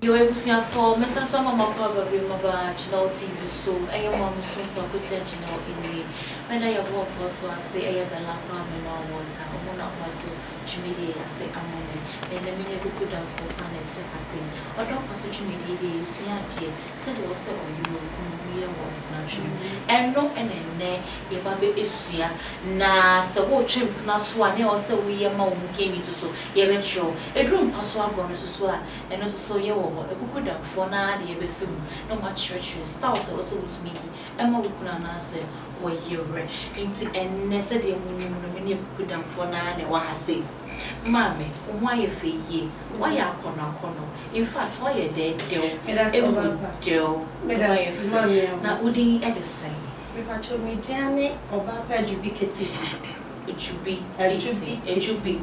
you able to see for Mr. Summer probably mobile channel TV so I am one so for question channel in me. When I have work for so I say I have a lamp and no water. I'm not also Chimidi, I say I'm on me. And then we go put down for planets. I say, or don't pursue Chimidi, you see, said also on you, we are one country. And no, and then your baby is here. Na so what chimp na swan, also we are more king to so. You're sure a room pass one bonus to swan, and also so you were a good down for na the film. No much church stars also with me. Emma would not answer what you're right. And necessarily when you put them for na and what I say. Mammy, why you feel ye? Why are corner? In fact, why you dead, Joe? Now, would he ever say? If I told me Janet or Papa Jubicati, It should be,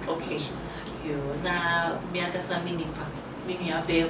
okay. You now, Miakasa Minipa, maybe a bear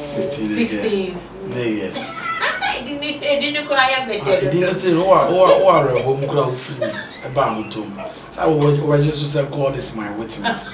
16 yes. I didn't cry a bit. I didn't say, or a woman crowd free about to. I will just say, God is my witness.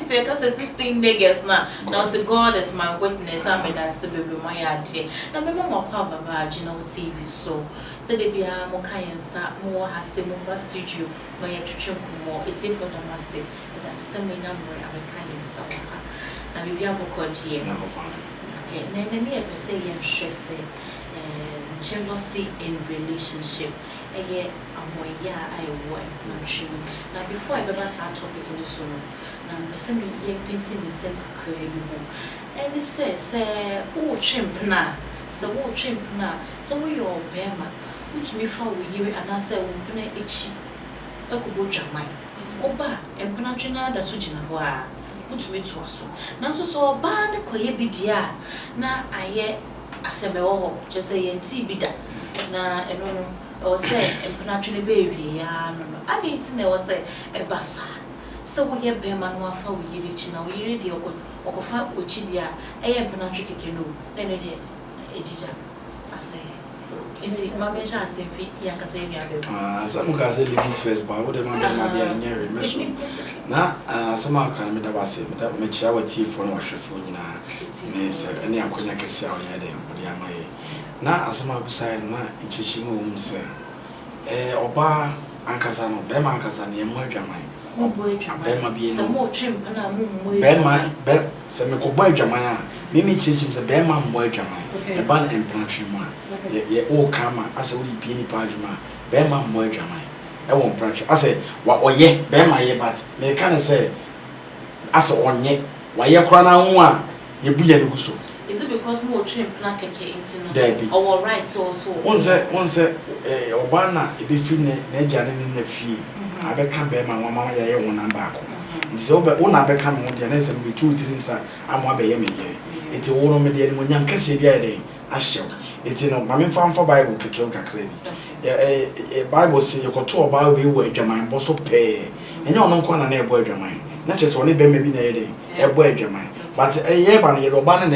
Because 16 niggas now, so God is my witness. I mean, that's the baby my idea. Now, remember more power about TV, so they be a more kind more has the more studio where you to more. It's important, I must say, that's the same number of a kind somehow. Now, if you have a court here, okay, then me ever say, jealousy in relationship. And yet, I work. Now, before I ever start topic in the solo, now, some young people in some creative home. And it says, oh, chimp na, so what chimp na, so we all bear man, which me for you and I say, open it itchy. I could go jam mine. Oba, and Panachina, the Sujina, which me to us. Now, so ban, quiet be dear. Now, I yet, as a me just say, and see be that. Now, and no. Or say, and Panachina baby, no. I didn't know, say, a bassa. So we have Beman for you reaching now, you ready or fight with Chidia, I am Panatric canoe, then a jija. I say, it's my measure, simply, Yakasavia. Some can say ladies first, but I would have be a near mission. Now, some can make the same that make our tea for no phone. Any Aquina Cassia, now, as some outside, now, in Chichimu, say, Oba, Ankasano, Bema Ankasani, and Murder. Bema be some more chimp and a moon. Bema, some boy Jamaya, Mimi Chichim, the Bema boy Jamai, a ban and plantation one. Ye all karma, as a wee penny pajama, Bema boy Jamai. I won't branch. I say, what or ye, Bema ye, but may kind of say, as a one ye, why ye crana one, ye be a gusso. Is it because more chimp like a into Debbie? Oh, right, so once, Obana, it be free, Najan in the fee. I become my mamma, I own back. It's over, one I become one, the next and be 2 things. I'm one by me. It's all on me, and when young Cassie day, I shall. It's in my farm for Bible, Katroka Credit. A Bible say you got 2 about we were German, boss of pay, and you're not going to near boy German. Not just only maybe a boy German, but a year by your Roban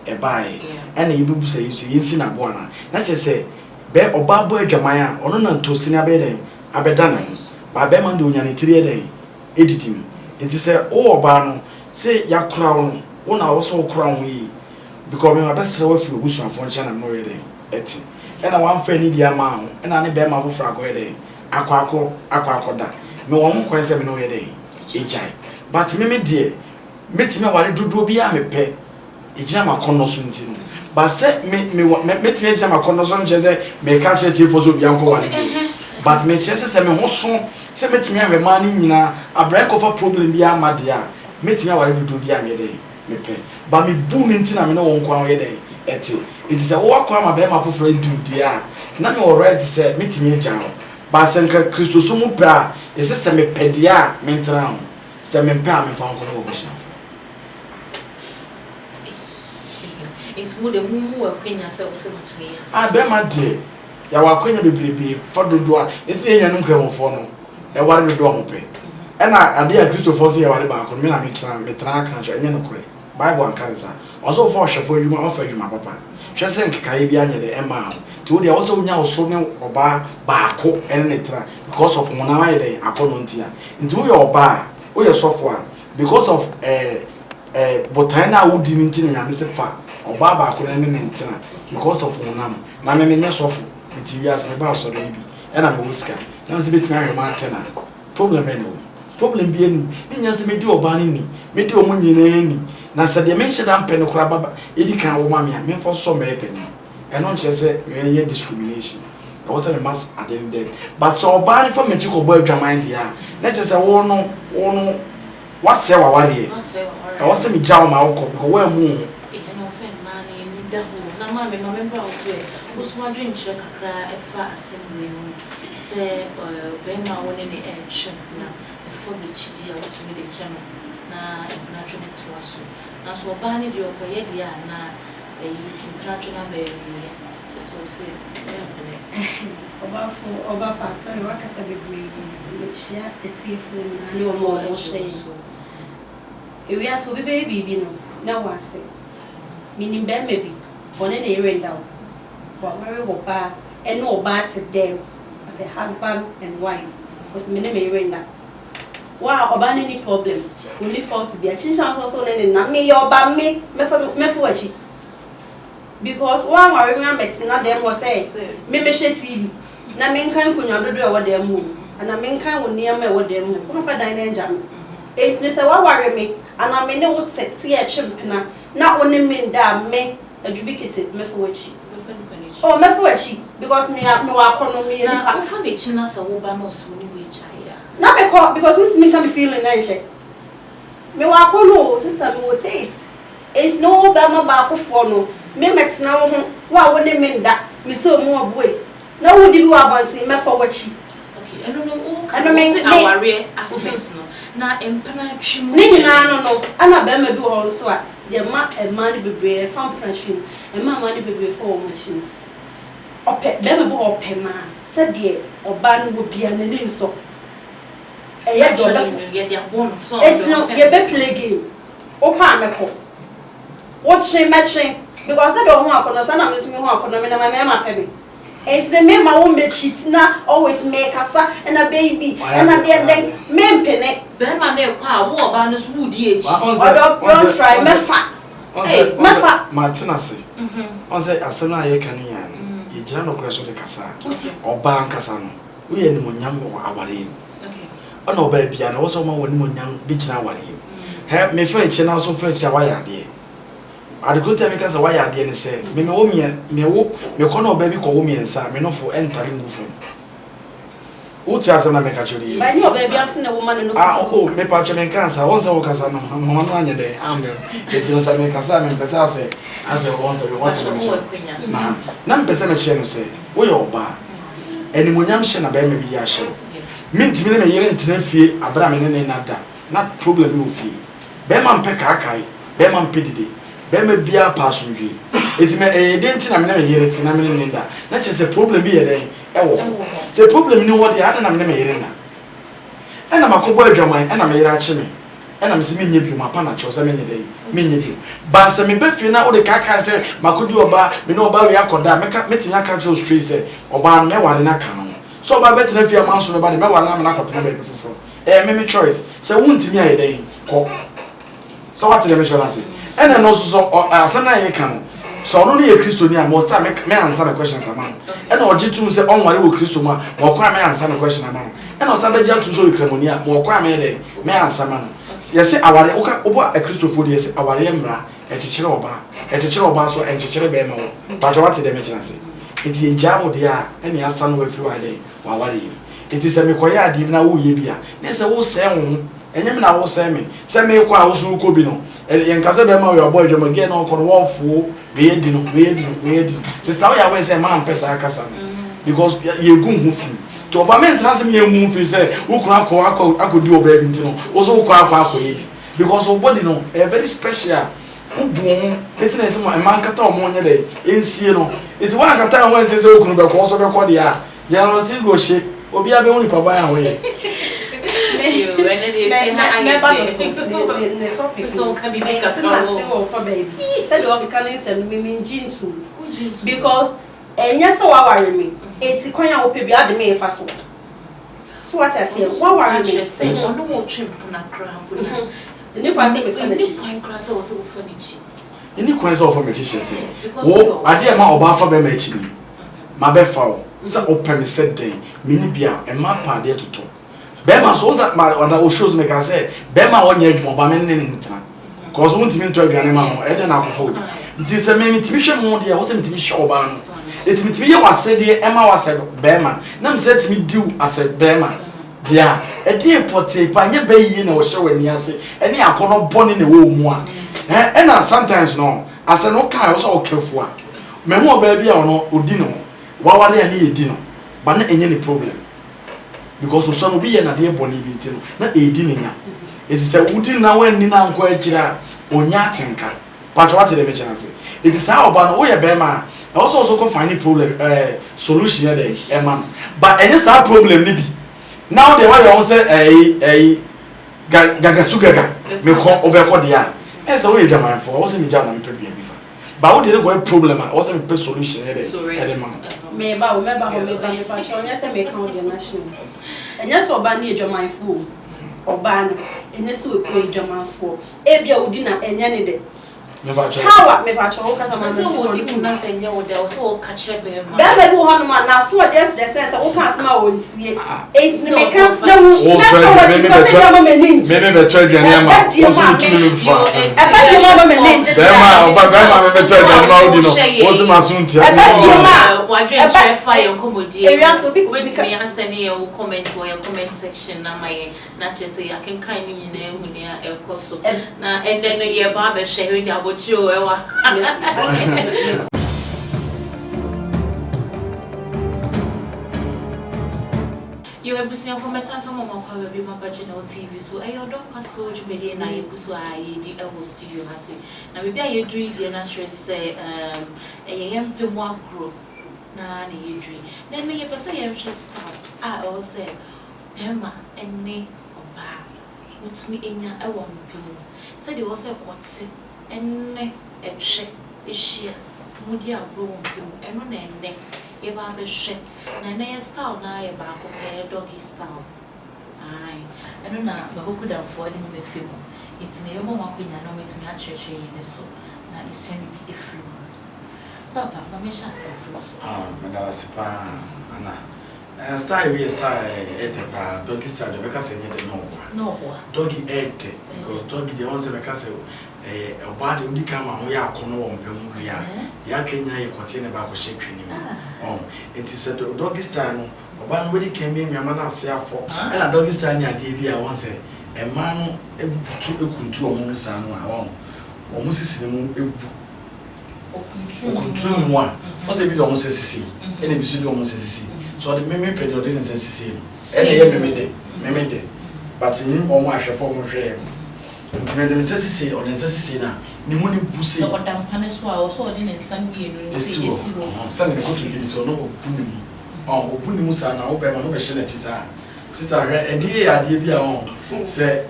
a buy, and you say you see in Sinabuana. Not just say, Bear or Babo Germania, or not to Sinabede, Abedanas. By Beman doing an 3 day editing. It is a bano, say ya crown, one also crown we because my best seller for wish and function and no ready. And I want friend the amount, and I need Bema for a day. Aquacoda. No one quite 7 no day. But me, dear, meet me what I do be a me pay. A jama connoissance. But set me what met me jama connoissance, may catch a tea for so young. But me chances and me so. Say me have a money a break of a problem be a madia. Meet me what I do be a day. Me pay. But me boom into a no one quite day. It is a walk on my bema for friend to dear. None already said meet me a jam. But Sanka Christosumu pra is a semi pedia mental. Semi pam and found convocation. It's more the moo opinion yourself to me. I bear my dear. Ya wa kwenya bebrebe for dodo enti enya no nkra for no e ware dodo mo pe e na ade a Christopher say ware ba ko me na metra kan so enya no kure Bible an kan sa also for hwefo adwuma ofa adwuma papa hwe se nkekae bi anya de ema to de also nya oso ne oba ba ko ene netra because of mona wa de akono ntia nti wo ye oba wo ye sofo a because of botan na wodi ni ntina nyame se fa oba ba ko ne ne ntina because of wonam na me nya sofo miti wiase me ba soro bi e na me wuska na se betimi ahwe ma tena problem e no problem bi enu nya se me di oba ni me di omo nyina ni na se de me hye da mpe no kura baba edi kan wo ma me a me fo so me pe ni e no nche se me ye discrimination I was a mass at the end there. But so bad for me to go boy drama India. Let us say, oh no, what's say what I was saying, Jow my uncle, because we're moon. It and also money in the hole. Now, mammy, my member was wondering, check a cry, a far assembly, say, Bema one in the action now, the phone which deal to me the channel. Now, I'm not trying to us. Now, so Barney, you're a year now, a international baby. So say, Oba pa sorry wakasa bebre mechia etiefo ni omo ohye ewia so be baby no na wase minim be mebi one na erenda wo marry wo ba eno oba te dem as a husband and wife because me na me erenda wa oba ni problem only fault be a chinchan so na me your oba me mefo achi because one worry me metina dem was say me hwe TV na me nkan kunwa dodo e wo dem mu ana me nkan wo niam e wo dem mu ko fa dan na enja me etni say wa worry me ana me ne wo sexy e chempena na oni me nda me adubikete me fo wachi oh me fo wachi because me wa kono me na wo fo ne china sa wo ba no so ni we chaya na because me can be feeling na she me wa kono sister me wo taste it's no ba ma ba ko fo no me metina wo ho wa wo ne me nda me so mu aboe na wo di bi wa bansi me fo wachi okay eno no wo kan me aware aspect no na empana twimu ni nyina no ana ba ma bi ho so a de ma e man bebre fam franchim e ma man bebre fo wo machi ope ba ma bi ho pe ma se de oba no wo bia na ni nso e ye do ba ye de abon so it's no ye be play game o kwa meko wo chi matching because I don't want to sana me sumi ho akono me na ma pebe it's the me ma wo me cheat na always make asa and a baby and a then me mpene be ma na kwa wo oba no so wudi echi don't try me fa Martina say on say asena ye kan ya ye jira no kura so de kasa oba nkasa no wo ye ni monyam wo aware okay ona oba bia na wo so ma wo ni monyam bi kina aware he me fa echi na so fa echi wa ya de Adekunta me kasa why ade ne say me wo me kono oba bi ko wo miensa me no fo entare ngufu uti asem na me ka chori ba ni oba bi anso na woman no oh me pa chori kansa won say wo kasa no no anya de ambe eti no say me kasa me pesa say ase won say what na me pesa me che no say wo yo oba enimonyam hye na ba me bi ya hye mintimi na me yere ntena fie abra me ne nada na problem me ofie be ma mpe kakai be ma mpe dide Bema bia pasundwi eti me denti na me na yere ti na me ne nda na che se problem bi yere ewo se problem ni wodi ada na me na yere na ena makobo adwaman ena me yere a che me ena me se me nye bi ma pa na che se me nye dai me nye bi ba se me be fi na wo de kaka se makodi oba me no oba we akoda me ti aka jo straight se oba me ware na ka no so oba be tena fi amanso me ba de me ware na me na kotena be fufuro me choice se wuntimi aye dai ko so what the me choice ena no so asana ye kan so no ne Kristo ni a mo sta me answer the question sama ena oje tu se onware wo Kristo ma mo kwa me answer the question ama ena o sa beja tu so ikramoni a mo kwa me de me answer ma no yesi aware obo a Kristo fo de yesi aware mra ekekere oba so ekekere be ma wo ba jo what de me chance enti enja wo de a ena asa no afiri wa de wa ware enti se me koya adi na wo ye bia na se wo se wo enyem na wo se me kwa a wo so ko bi no yen kase be ma we oboy dwom again no kono wo fu we di no sister we ya we say man pesa akasa because ye gun hu fi to oba men trans me hu fi say wo kura akodi oba bi ntino wo so kura akoye bi because o body no very special wo bu etina se man kata o mo nya de ensie no iti wa kata o wen say wo kunu be ko so be ko de a ya no si go she obi abe woni papa ya we you and the topic so can be make us all for baby said you can send me jintu because enya so wa worry me eti kwanya wo pe bi ade me fa so what I say wa worry me say no mo trim na kra Ni kwa se be finish. Ni kwa class was so finish. Ni kwa se of me chi say. Wo ade ma oba fa be ma chi ni. Ma be fa wo. Sa open set day. Mini bia e ma pa de toto. Be ma so za ma onda o shows me ka say be ma wonye adwuma ba me ne ne ntra. Cause won timi to aduane ma ho e de na akofo. Nti se me timi hwe mo de wo se me timi hwe oba no. Etimi ye wase de e ma wase be ma. Na me se timi diu ase be ma. Dia e de pote pa nye be yi na wo hwe wani ase. E ne akono boni na wo mu a. E na sometimes no ase no kai wo so okefo a. Me ho ba bia ono odi no. Wa wale ani edi no. Ba na enye ni problem. Because so no be ye na de boni bi ntino na edi ne nya. It is a woody now when Nina and Quachira or Yatinka. Patrati de Vichancy. It is how about Oya Bema. I also can find a problem solution a man. But any side problem nibi. Now they were also a Gagasugaga, me call Obecodia. As a way man for also me jam and prepare before. But what did a problem? I also a solution at a man. May about me yes, I may count the national. And yes, for Banny, your mind fool. Oban enyeso ekwe dwama fo ebia odi na enyane de hawa me ba cho kasa ma se wo di kuna se nya wo de wo so ka kire be ma be be ho no ma na so de to the sense wo kan asema wo nsie enti me kan na wo na wo ti ko se dwama me ninje me be twa dwane ama wo so tunu no fa e ba di ma me ninje be ma o ba me be twa dwane ma odi no wo so ma so ntia e ba di ma wa dwen share fire komodi e ria so big with me answer ne your comment or your comment section na my na che say I can kind ni na ehu ne e koso na and then ye ba be share we dia Chio ewa. You have seen from my son's home of how we my Channel TV. So I don't pass so to be na ye busu ayi di ewo studio hase. Na maybe I dream the natural say a yam pe mo agro na na ye dream. Then me ye person ye start. I also say Pema ene oba. With me enya ewo mpimu. Said you also kwatse enne ehwe ehia mudi abro mpimu eno na enne ye ba be hwe na enne style na ye ba ko doggy style ai eno na ba ko kuda fo ni me fimu itime yo mo makwenya no metumi a church yi ne so na isemi bi efri papa ba me sha se so me da sipa ana style we style etepa doggy style be ka se nye de no doggy ete because doggy je won se be ka se obade udi kama ho ya akono wo mpemu bia ya kenya ye kote ne ba ko hwetwe ni mo it is a doggy style no oba no wedi kembe miama na ase afọ na doggy style ni ade bia won se e ma no ebutu ekuntu omo nsa no a won omo sisi ne mu ebu okuntu mu a o se bi do omo sisi e na bi su do omo sisi so the meme pede odi ne sisi e na ye meme de but ni omo ahwefo omo hwe Intimate me sisi or the sisi na ni muni busi no odam paneso a so odi ne nsam mienu ni esi wo san ne ko to gidi so no opuni mu opuni mu sa na obe ma no be hye na tisa sister hwe edi ade bia on se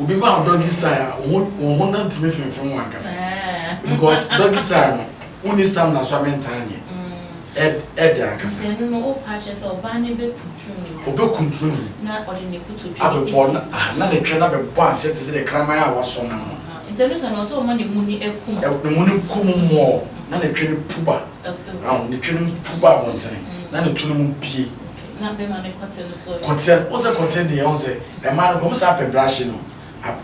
obi ba doggy style wo na ntime fenfen wan kasa because doggy style no uni style na so mentanye akasa no o patches o ba ne be kuntru obe kuntru na odi ne kuto dwi na ne twa na be bo ase te se de krama ya waso na no intelu so no so ma ne muni ekum ne muni kum mo na ne twa ne puba ne twa ne puba bonten na ne tunu mu pie na be ma ne kotel so kotel o se kotel de on se e ma no ko sa pe brush no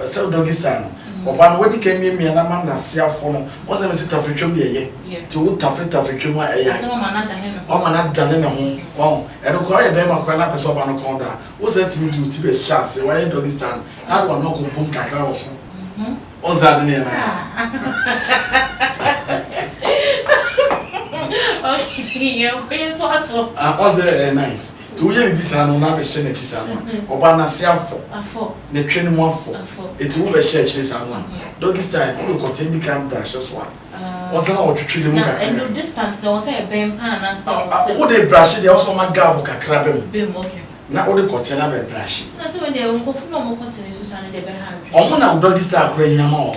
se doggy style no oba no wodi kemi na ma na se afo no o se me se tafretwem de ye ti wo tafretwem a ye so ma na dane no o ma na dane ne ho e no ko ye be ma ko na person oba no kon da o se ti mi du ti be chance wa ye doggy style na do no ko bom kakra wo so o za de ne nice okay ye ko ye so aso o ze nice to ye bi bisa no na be hye na chi sa no oba na se afo ne twene mu afo eti wo be hye chi sa no doggy style wo ko ten bi kan brush so a o se na o twetwe mu kakra and the distance no say e ben pan na so wo de brush de also ma gap kakra be mu okay na wo de ko ten na be brush na so when they ko fu no mo ko ten so sa ne de be ha o mo na doggy style kra hia ma o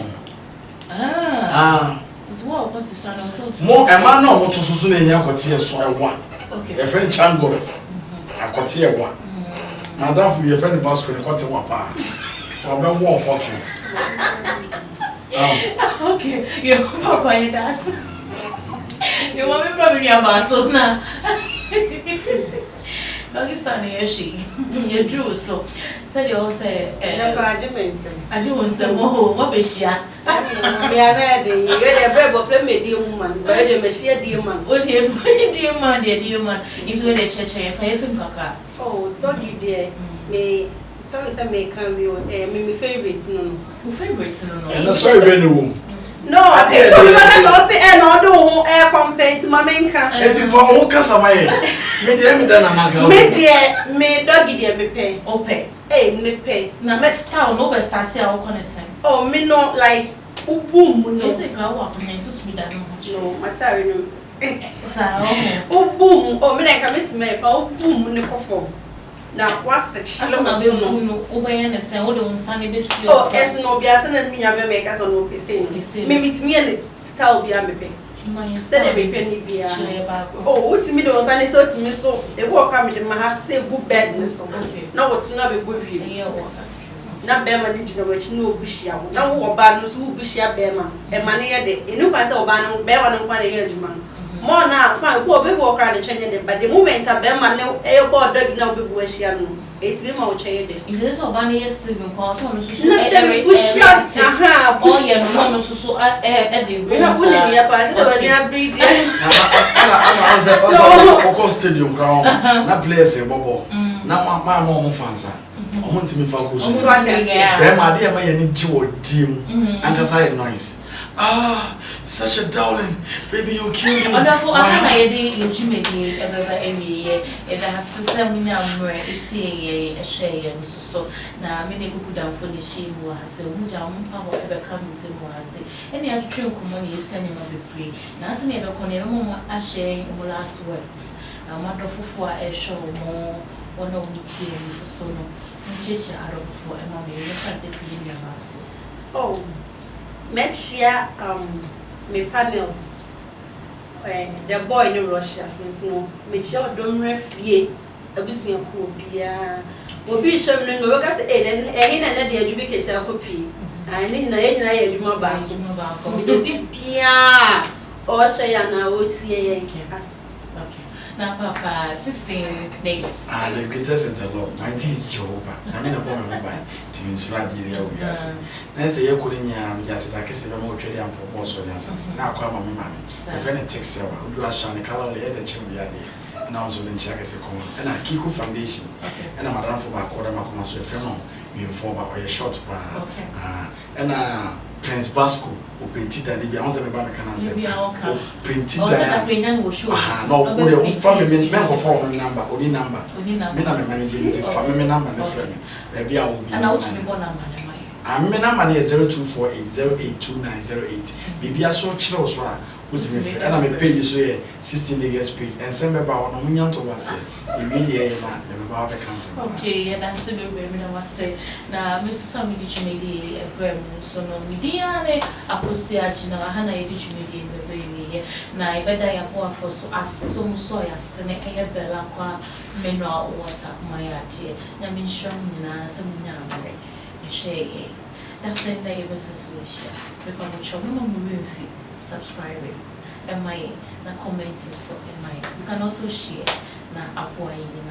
it's what ko ti sa na so mo e ma na o mo to so na hia ko tie so e wa okay e friend changos akote e wa na da fu ye friend vasco ne ko te wa pa I'm more fucking. Okay, your papa does. Your mommy probably about so now. Doggy standing here, she. You drew so. Said you all say, I do want some more. What is she? Me are ready. You get a bread of flame, dear woman. Where the machine, dear man. What dear man, dear man. Is when the church if I think cocker. Oh, doggy dear. Me. So it's a make me favorite no. Who favorite no? And sorry, Benny. No, it's all and all do air complaints, Mamenka. It's for who Casamae. Me done a man. Me doggy dear me pay. Oh, pay. Eh, me pay. Now, let's tell no best I say I'll connect. Oh, me not like boom. No, say go walk and to me that no, my sorry no. Oh, boom. Oh, me like I met me. Oh, boom, no perform. Now, what's it? No, obey and say, oh, don't sunny be still. Oh, as no be as an enemy, make us on no pissing. Me meet me and it still be a me. Said every penny be a. Oh, what's me don't sunny so to me so. They walk out with my half say good badness. Now what's not a good view. Not Berman did which no bushia. Now who abandons who bushia Berman. And money a day. And no pass Obano, Berman and 1 year, man. More now, fine, poor baby walk around the changing, but the moment I bear my no air board dog now be Weshian. It's me more change. It is a bunny yesterday because one is bush shot. Aha, oh, yeah, no, so Eddie. We have put in your pass over there breeding. I was stadium ground, not place a bubble. Now my mom fancy. I want to be focused. Then my dear, my need your team and the side noise. Ah, such a darling, baby, you kill me. Wonderful, I had a Jimmy every year, and I have 7 a share and so. Now, many people down for the shame was a Mujam power ever comes in was any other train common you send him be free. Now, some ever con a share in the last words. A wonderful for a show more. One of the teams so no, which out of for a mommy, as a premium house. Oh. Met share me panels. The boy in Russia, for instance, me share don't refie. A business copia. Will be shown in the workers and the educated copy. I need a Juma bank. Pia or Shayana would see us. Now, Papa, 16 days. Ah, the greatest is the Lord. 19 is Jehovah. I mean, upon my mind, to insure the area we are. Let's say, you couldn't just as I can say, I'm more trading and propose for the answers. Now, call my money. If any takes you, who do I shall color the chimney? And also then check as a common. And I Kiku Foundation. And I'm Madame for Bacoda Macomas with Fernand, being forward by a short bar. And Prince Basco, who painted that they answer about mechanics. Painted that show. No, family member for number, only number. I'm managing the family number and the family. Maybe I will be. And I want to be one number. I'm number 0248082908. Baby, I saw Charles. And I'm a page so 16 years page and send about no million to us. Immediately, about the cancer. Okay, that's the baby. I must say, now, Mr. Sammy Dichimedi, a very so no mediane, a position, Hannah Dichimedi, baby. Now, I bet I am more for so as some soyas, and I bella qua menor water, my idea. I mean, showing some number, a shade. That's it, they ever says, because I'm movie. Subscribing and my commenting so in my you can also share na apo in